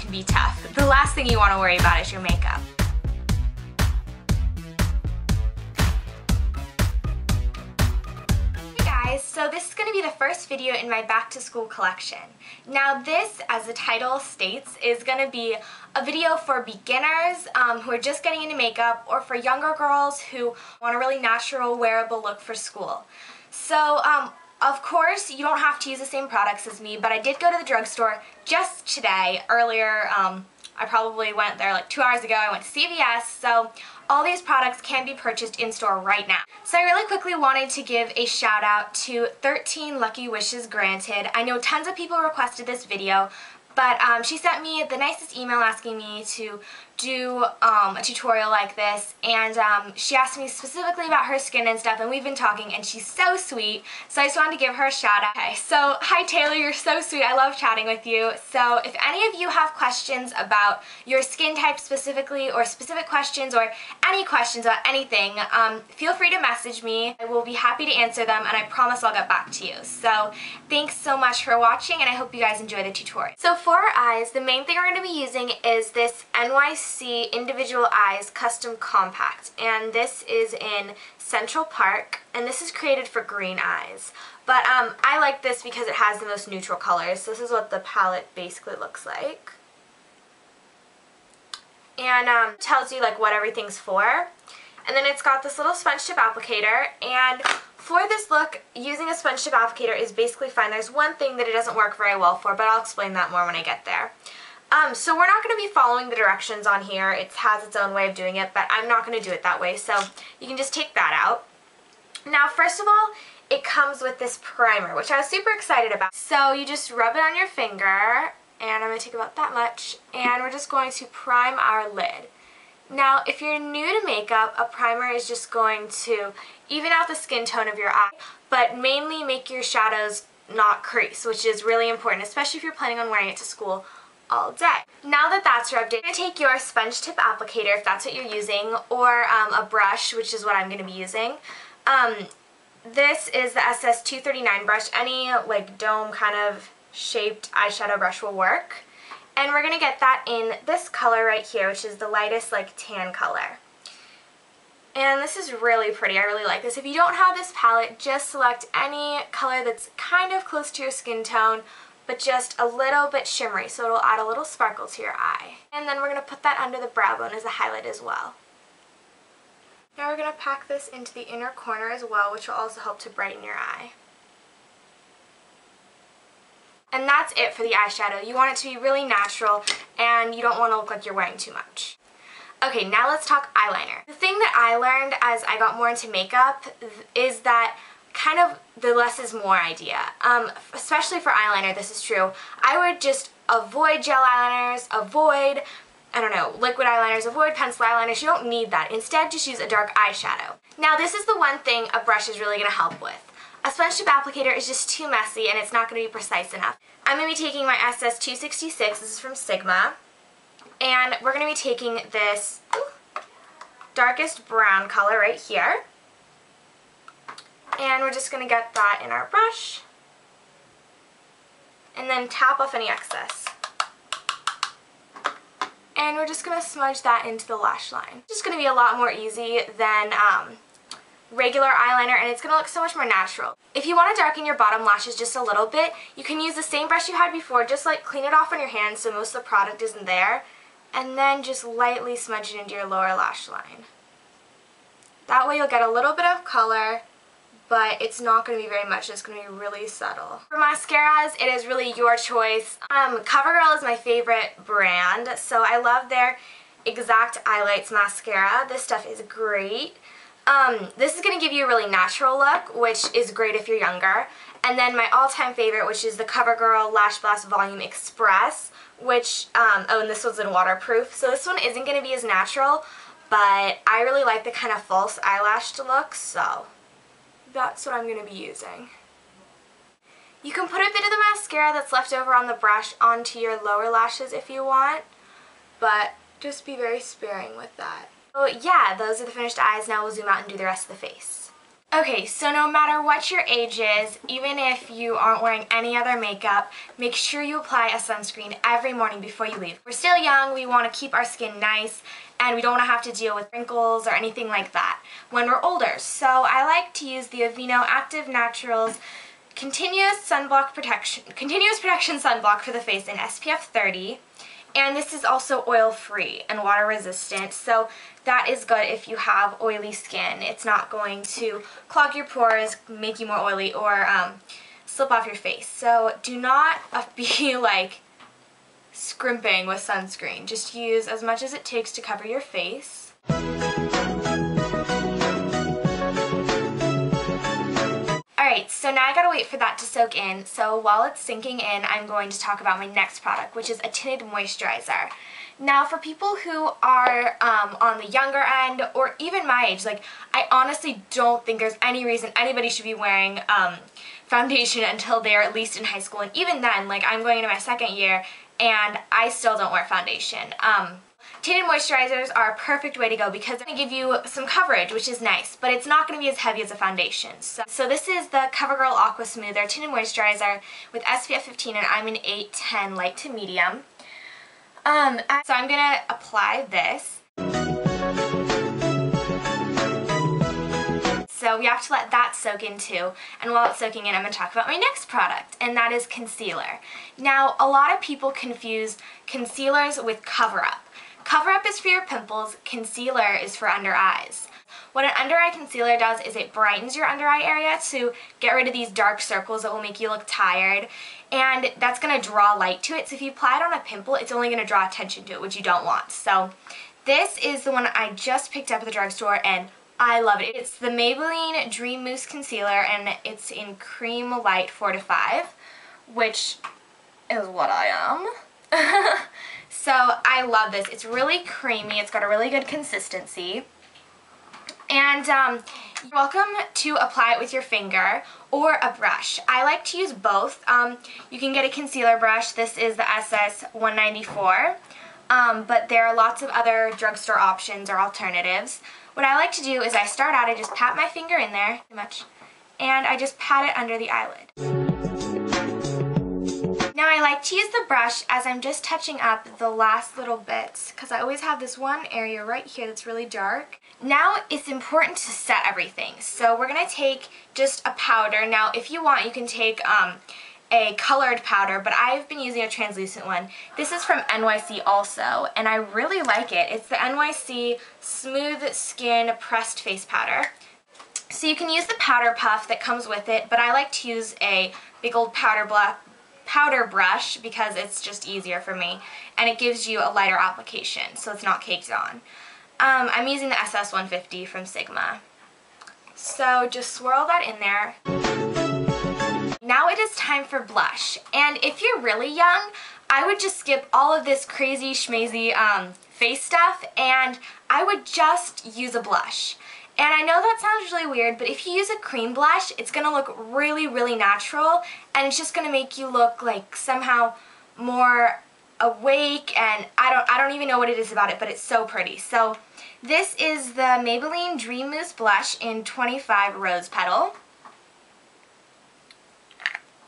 can be tough. The last thing you want to worry about is your makeup. So this is going to be the first video in my back to school collection. Now this, as the title states, is going to be a video for beginners who are just getting into makeup, or for younger girls who want a really natural, wearable look for school. So of course you don't have to use the same products as me, but I did go to the drugstore just today. Earlier, I probably went there like 2 hours ago. I went to CVS, so all these products can be purchased in-store right now. So I really quickly wanted to give a shout out to 13 Lucky Wishes Granted. I know tons of people requested this video, but she sent me the nicest email asking me to do a tutorial like this, and she asked me specifically about her skin and stuff, and we've been talking, and she's so sweet, so I just wanted to give her a shout out. Okay, so hi Taylor, you're so sweet. I love chatting with you. So if any of you have questions about your skin type specifically, or specific questions, or any questions about anything, feel free to message me. I will be happy to answer them, and I promise I'll get back to you. So thanks so much for watching, and I hope you guys enjoy the tutorial. So for our eyes, the main thing we're going to be using is this NYC Individual Eyes Custom Compact, and this is in Central Park, and this is created for green eyes. But I like this because it has the most neutral colors. So this is what the palette basically looks like, and tells you like what everything's for. And then it's got this little sponge tip applicator, and for this look, using a sponge tip applicator is basically fine. There's one thing that it doesn't work very well for, but I'll explain that more when I get there. So we're not going to be following the directions on here. It has its own way of doing it, but I'm not going to do it that way, so you can just take that out. Now, first of all, it comes with this primer, which I was super excited about. So you just rub it on your finger, and I'm going to take about that much, and we're just going to prime our lid. Now, if you're new to makeup, a primer is just going to even out the skin tone of your eye, but mainly make your shadows not crease, which is really important, especially if you're planning on wearing it to school all day. Now that that's rubbed in, you're going to take your sponge tip applicator, if that's what you're using, or a brush, which is what I'm going to be using. This is the SS239 brush. Any like dome kind of shaped eyeshadow brush will work. And we're going to get that in this color right here, which is the lightest like tan color. And this is really pretty. I really like this. If you don't have this palette, just select any color that's kind of close to your skin tone, but just a little bit shimmery, so it'll add a little sparkle to your eye. And then we're going to put that under the brow bone as a highlight as well. Now we're going to pack this into the inner corner as well, which will also help to brighten your eye. And that's it for the eyeshadow. You want it to be really natural, and you don't want to look like you're wearing too much. Okay, now let's talk eyeliner. The thing that I learned as I got more into makeup is that kind of the less is more idea. Especially for eyeliner, this is true. I would just avoid gel eyeliners, avoid, I don't know, liquid eyeliners, avoid pencil eyeliners. You don't need that. Instead, just use a dark eyeshadow. Now, this is the one thing a brush is really going to help with. A sponge tip applicator is just too messy, and it's not going to be precise enough. I'm going to be taking my SS266, this is from Sigma, and we're going to be taking this darkest brown color right here, and we're just going to get that in our brush, and then tap off any excess. And we're just going to smudge that into the lash line. It's just going to be a lot more easy than regular eyeliner, and it's going to look so much more natural. If you want to darken your bottom lashes just a little bit, you can use the same brush you had before, just like clean it off on your hands so most of the product isn't there, and then just lightly smudge it into your lower lash line. That way you'll get a little bit of color, but it's not going to be very much. It's going to be really subtle. For mascaras, it is really your choice. Covergirl is my favorite brand, so I love their Exact Eyelites Mascara. This stuff is great. This is going to give you a really natural look, which is great if you're younger. And then my all-time favorite, which is the Covergirl Lash Blast Volume Express, which, oh, and this one's in waterproof. So this one isn't going to be as natural, but I really like the kind of false eyelash look, so that's what I'm going to be using. You can put a bit of the mascara that's left over on the brush onto your lower lashes if you want, but just be very sparing with that. So yeah, those are the finished eyes. Now we'll zoom out and do the rest of the face. Okay, so no matter what your age is, even if you aren't wearing any other makeup, make sure you apply a sunscreen every morning before you leave. We're still young, we want to keep our skin nice, and we don't want to have to deal with wrinkles or anything like that when we're older. So I like to use the Aveeno Active Naturals Continuous Protection Sunblock for the face in SPF 30. And this is also oil-free and water-resistant, so that is good if you have oily skin. It's not going to clog your pores, make you more oily, or slip off your face. So do not be like scrimping with sunscreen. Just use as much as it takes to cover your face. Alright, so now I gotta wait for that to soak in, so while it's sinking in, I'm going to talk about my next product, which is a tinted moisturizer. Now, for people who are on the younger end, or even my age, like, I honestly don't think there's any reason anybody should be wearing foundation until they're at least in high school, and even then, like, I'm going into my second year, and I still don't wear foundation. Tinted moisturizers are a perfect way to go because they give you some coverage, which is nice, but it's not going to be as heavy as a foundation. So this is the Covergirl Aqua Smoother Tinted Moisturizer with SPF 15, and I'm an 8-10 light to medium. So I'm going to apply this. So we have to let that soak in too, and while it's soaking in, I'm going to talk about my next product, and that is concealer. Now, a lot of people confuse concealers with cover-up. Cover-up is for your pimples, concealer is for under eyes. What an under eye concealer does is it brightens your under eye area to get rid of these dark circles that will make you look tired, and that's going to draw light to it. So if you apply it on a pimple, it's only going to draw attention to it, which you don't want. So this is the one I just picked up at the drugstore, and I love it. It's the Maybelline Dream Mousse Concealer, and it's in Cream Light 4-5, which is what I am. So I love this. It's really creamy. It's got a really good consistency. And you're welcome to apply it with your finger or a brush. I like to use both. You can get a concealer brush. This is the SS 194. But there are lots of other drugstore options or alternatives. What I like to do is I start out, I just pat my finger in there, and I just pat it under the eyelid. Now I like to use the brush as I'm just touching up the last little bits, because I always have this one area right here that's really dark. Now it's important to set everything, so we're going to take just a powder. Now if you want, you can take a colored powder, but I've been using a translucent one. This is from NYC also, and I really like it. It's the NYC Smooth Skin Pressed Face Powder. So you can use the powder puff that comes with it, but I like to use a big old powder brush because it's just easier for me, and it gives you a lighter application, so it's not caked on. I'm using the SS 150 from Sigma. So just swirl that in there. Now it is time for blush, and if you're really young, I would just skip all of this crazy schmazy face stuff, and I would just use a blush. And I know that sounds really weird, but if you use a cream blush, it's going to look really, really natural, and it's just going to make you look like somehow more awake, and I don't even know what it is about it, but it's so pretty. So this is the Maybelline Dream Mousse Blush in 25 Rose Petal.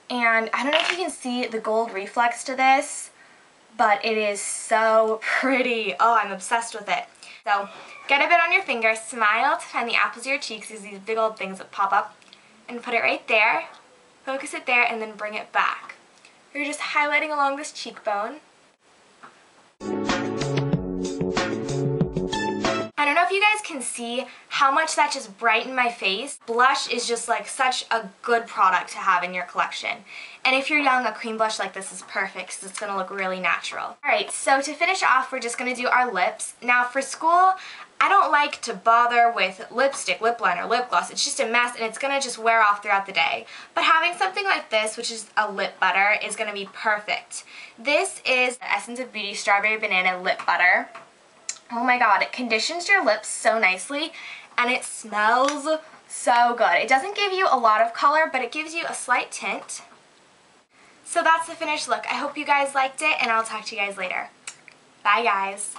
And I don't know if you can see the gold reflex to this, but it is so pretty. Oh, I'm obsessed with it. So get a bit on your finger, smile to find the apples of your cheeks, these big old things that pop up, and put it right there, focus it there, and then bring it back. You're just highlighting along this cheekbone. I don't know if you guys can see how much that just brightened my face. Blush is just like such a good product to have in your collection. And if you're young, a cream blush like this is perfect because it's going to look really natural. Alright, so to finish off, we're just going to do our lips. Now for school, I don't like to bother with lipstick, lip liner, lip gloss. It's just a mess, and it's going to just wear off throughout the day. But having something like this, which is a lip butter, is going to be perfect. This is the Essence of Beauty Strawberry Banana Lip Butter. Oh my god, it conditions your lips so nicely, and it smells so good. It doesn't give you a lot of color, but it gives you a slight tint. So that's the finished look. I hope you guys liked it, and I'll talk to you guys later. Bye guys.